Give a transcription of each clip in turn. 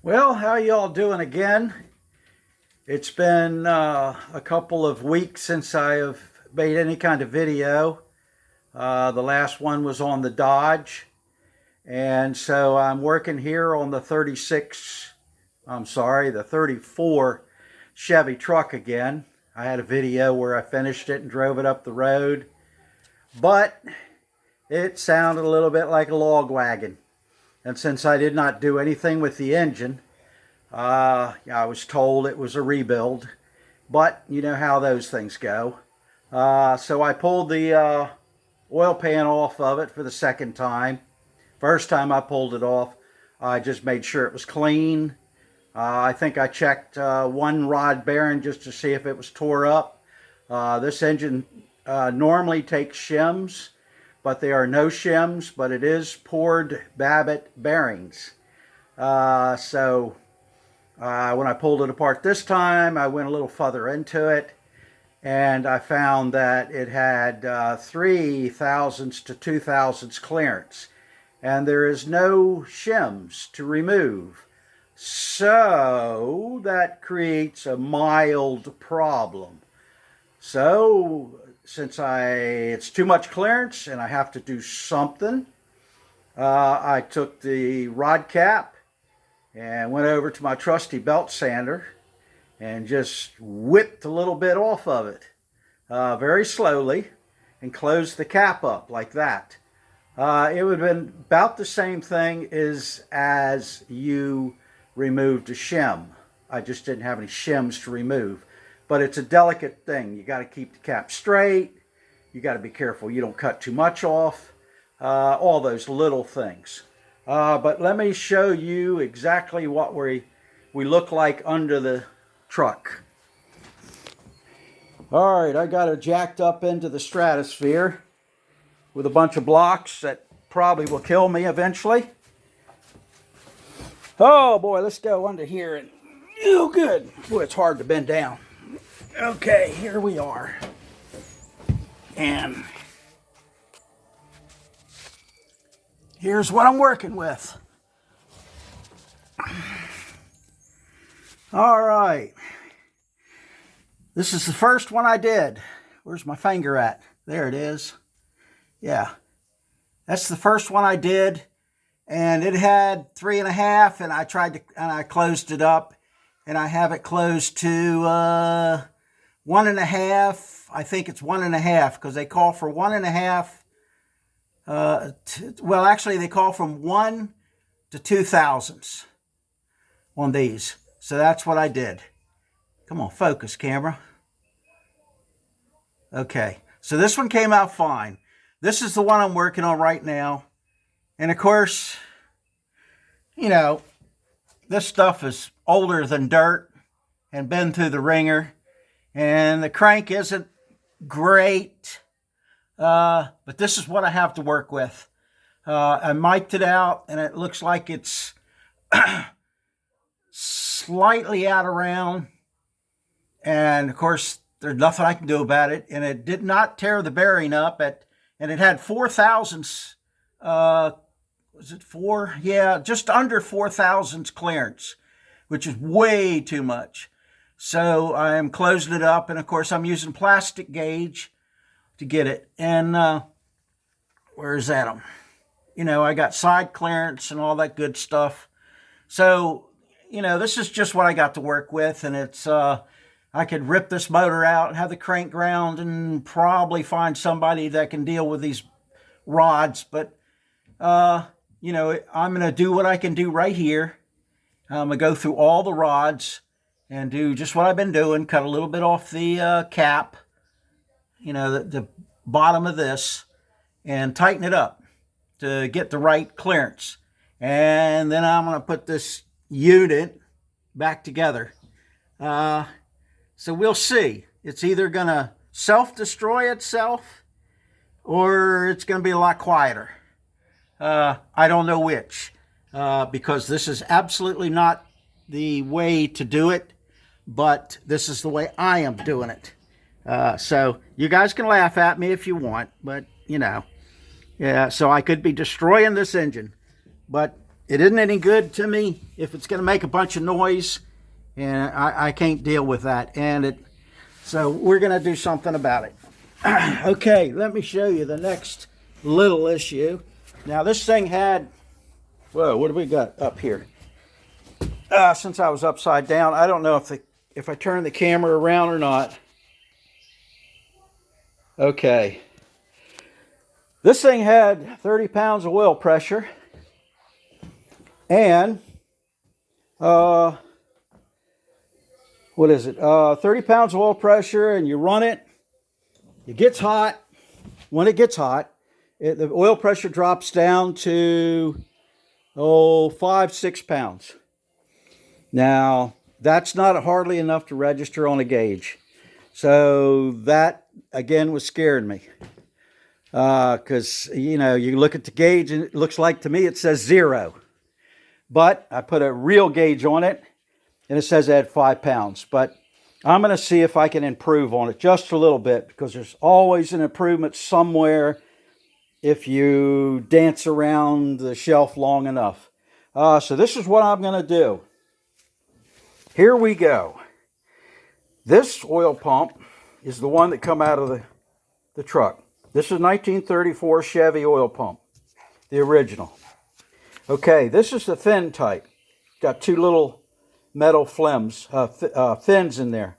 Well, how y'all doing again? It's been a couple of weeks since I have made any kind of video. The last one was on the Dodge, and so I'm working here on the 34 Chevy truck again. I had a video where I finished it and drove it up the road, but it sounded a little bit like a log wagon. And since I did not do anything with the engine, I was told it was a rebuild, but you know how those things go. So I pulled the oil pan off of it for the second time. First time I pulled it off, I just made sure it was clean. I think I checked one rod bearing just to see if it was tore up. This engine normally takes shims, but they are no shims, but it is poured Babbitt bearings. So when I pulled it apart this time, I went a little further into it, and I found that it had 3 thousandths to 2 thousandths clearance, and there is no shims to remove. So that creates a mild problem. So since it's too much clearance and I have to do something, I took the rod cap and went over to my trusty belt sander and just whipped a little bit off of it very slowly and closed the cap up like that. It would have been about the same thing as you removed a shim. I just didn't have any shims to remove. But it's a delicate thing. You got to keep the cap straight. You got to be careful you don't cut too much off. All those little things. But let me show you exactly what we look like under the truck. All right, I got it jacked up into the stratosphere with a bunch of blocks that probably will kill me eventually. Oh boy, let's go under here and oh good. Boy, it's hard to bend down. Okay, here we are. And here's what I'm working with. All right. This is the first one I did. Where's my finger at? There it is. Yeah. That's the first one I did. And it had 3.5, and I closed it up. And I have it closed to 1.5. I think it's 1.5 because they call for 1.5. Well, actually, they call from 1 to 2 thousandths on these. So that's what I did. Come on, focus, camera. Okay, so this one came out fine. This is the one I'm working on right now. And of course, you know, this stuff is older than dirt and been through the ringer. And the crank isn't great. But this is what I have to work with. I mic'd it out, and it looks like it's slightly out of round. And of course, there's nothing I can do about it. And it did not tear the bearing up. And it had 4 thousandths. Was it 4? Yeah, just under 4 thousandths clearance, which is way too much. So I'm closing it up. And of course, I'm using plastic gauge to get it. And where's that? You know, I got side clearance and all that good stuff. So, you know, this is just what I got to work with. And it's, I could rip this motor out and have the crank ground and probably find somebody that can deal with these rods. But, you know, I'm going to do what I can do right here. I'm going to go through all the rods and do just what I've been doing. Cut a little bit off the cap, you know, the bottom of this, and tighten it up to get the right clearance. And then I'm going to put this unit back together. So we'll see. It's either going to self-destroy itself or it's going to be a lot quieter. I don't know which, because this is absolutely not the way to do it, but this is the way I am doing it. So you guys can laugh at me if you want, but you know, yeah, so I could be destroying this engine, but it isn't any good to me if it's going to make a bunch of noise, and I can't deal with that. So we're going to do something about it. Okay, let me show you the next little issue. Now this thing had, whoa, what do we got up here? Since I was upside down, I don't know if I turn the camera around or not. Okay. This thing had 30 pounds of oil pressure, and what is it? 30 pounds of oil pressure, and you run it. It gets hot. When it gets hot, the oil pressure drops down to 5-6 pounds. Now that's not hardly enough to register on a gauge, so that again was scaring me. Because, you look at the gauge and it looks like, to me, it says 0. But I put a real gauge on it and it says I had 5 pounds. But I'm going to see if I can improve on it just a little bit, because there's always an improvement somewhere if you dance around the shelf long enough. So this is what I'm going to do. Here we go. This oil pump is the one that come out of the truck. This is a 1934 Chevy oil pump, the original. Okay, this is the thin type. Got 2 little metal fins in there.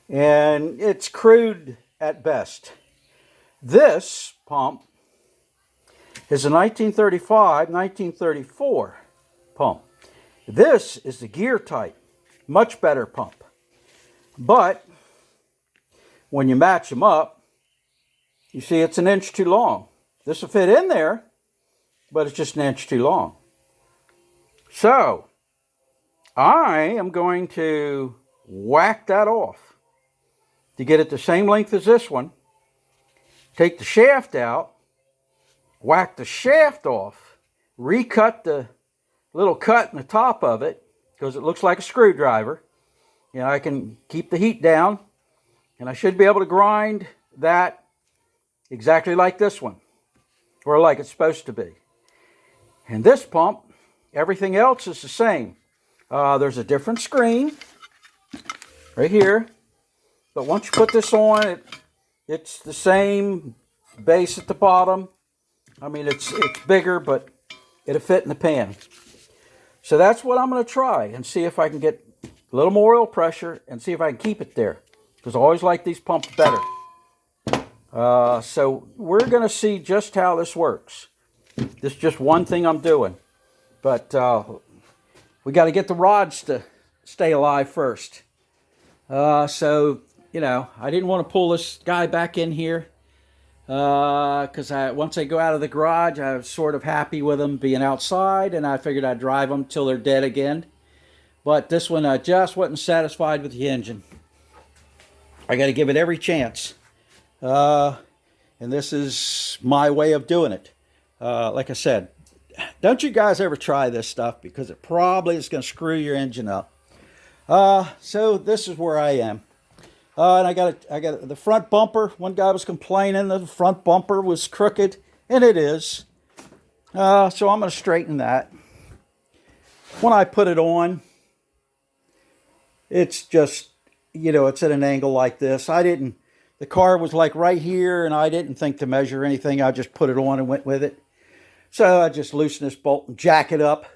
And it's crude at best. This pump is a 1934 pump. This is the gear type, much better pump. But when you match them up, you see, it's 1 inch too long. This will fit in there, but it's just 1 inch too long. So, I am going to whack that off to get it the same length as this one. Take the shaft out, whack the shaft off, recut the little cut in the top of it, because it looks like a screwdriver. I can keep the heat down, and I should be able to grind that exactly like this one, or like it's supposed to be. And this pump, everything else is the same. There's a different screen right here, but once you put this on, it's the same base at the bottom. I mean, it's bigger, but it'll fit in the pan. So that's what I'm going to try and see if I can get a little more oil pressure and see if I can keep it there, because I always like these pumps better. So we're going to see just how this works. This is just one thing I'm doing. But we got to get the rods to stay alive first. So, I didn't want to pull this guy back in here. Because once I go out of the garage, I was sort of happy with them being outside. And I figured I'd drive them till they're dead again. But this one, I just wasn't satisfied with the engine. I got to give it every chance. And this is my way of doing it. Like I said, don't you guys ever try this stuff, because it probably is going to screw your engine up. So this is where I am. And I got the front bumper. One guy was complaining that the front bumper was crooked, and it is. So I'm going to straighten that. When I put it on, it's just, it's at an angle like this. The car was like right here, and I didn't think to measure anything. I just put it on and went with it. So I just loosen this bolt and jack it up,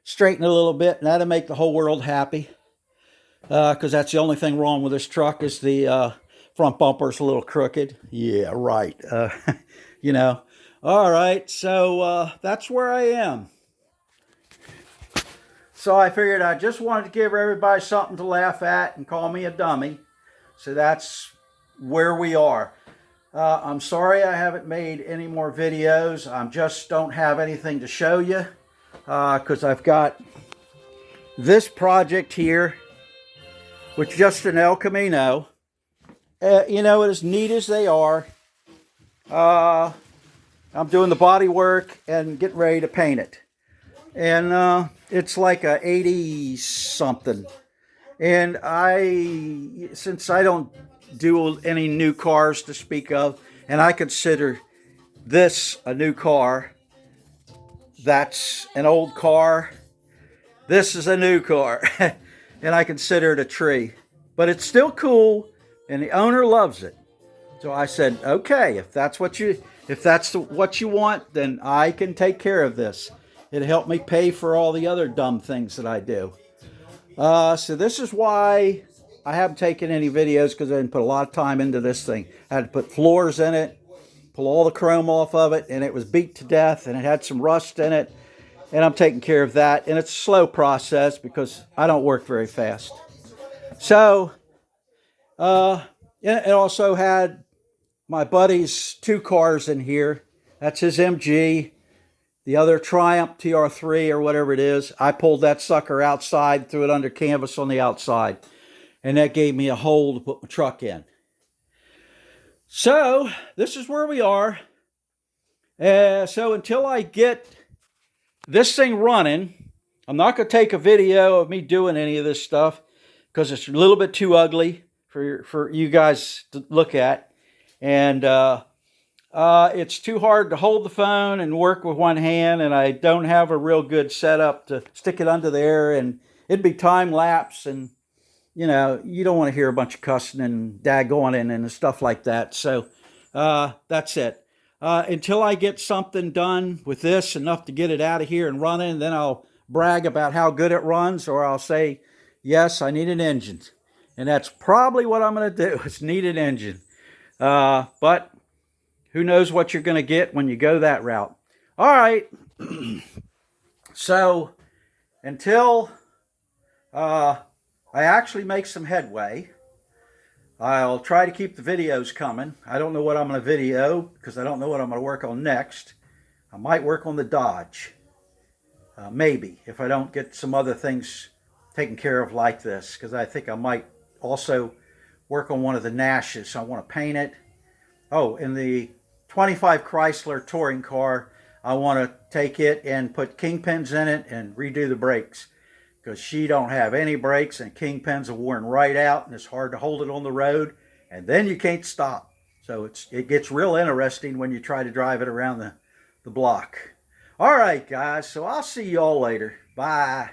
straighten it a little bit, and that'll make the whole world happy. Because that's the only thing wrong with this truck is the front bumper's a little crooked. Yeah, right. All right, so that's where I am. So I figured I just wanted to give everybody something to laugh at and call me a dummy. So that's where we are. I'm sorry I haven't made any more videos. I just don't have anything to show you, because I've got this project here, which is just an El Camino. As neat as they are, I'm doing the body work and getting ready to paint it. And it's like a 80 something. And since I don't do any new cars to speak of, and I consider this a new car, That's an old car. This is a new car. And I consider it a tree. But it's still cool, and the owner loves it. So I said, okay, if that's what you want, then I can take care of this. It helped me pay for all the other dumb things that I do. So this is why I haven't taken any videos, because I didn't put a lot of time into this thing. I had to put floors in it, pull all the chrome off of it, and it was beat to death, and it had some rust in it, and I'm taking care of that. And it's a slow process because I don't work very fast. So it also had my buddy's 2 cars in here. That's his MG. The other Triumph TR3 or whatever it is. I pulled that sucker outside, threw it under canvas on the outside. And that gave me a hole to put my truck in. So this is where we are. So until I get this thing running, I'm not going to take a video of me doing any of this stuff because it's a little bit too ugly for you guys to look at. And it's too hard to hold the phone and work with one hand, and I don't have a real good setup to stick it under there, and it'd be time lapse, and you know, you don't want to hear a bunch of cussing and daggone and stuff like that. So that's it. Until I get something done with this, enough to get it out of here and running, then I'll brag about how good it runs, or I'll say, yes, I need an engine. And that's probably what I'm going to do, is need an engine. But who knows what you're going to get when you go that route. All right. So until I actually make some headway, I'll try to keep the videos coming. I don't know what I'm going to video because I don't know what I'm going to work on next. I might work on the Dodge. Maybe, if I don't get some other things taken care of like this, because I think I might also work on one of the Nashes. So I want to paint it. Oh, in the 25 Chrysler touring car, I want to take it and put kingpins in it and redo the brakes, because she don't have any brakes, and kingpins are worn right out, and it's hard to hold it on the road, and then you can't stop. So it gets real interesting when you try to drive it around the block. All right, guys, so I'll see you all later. Bye.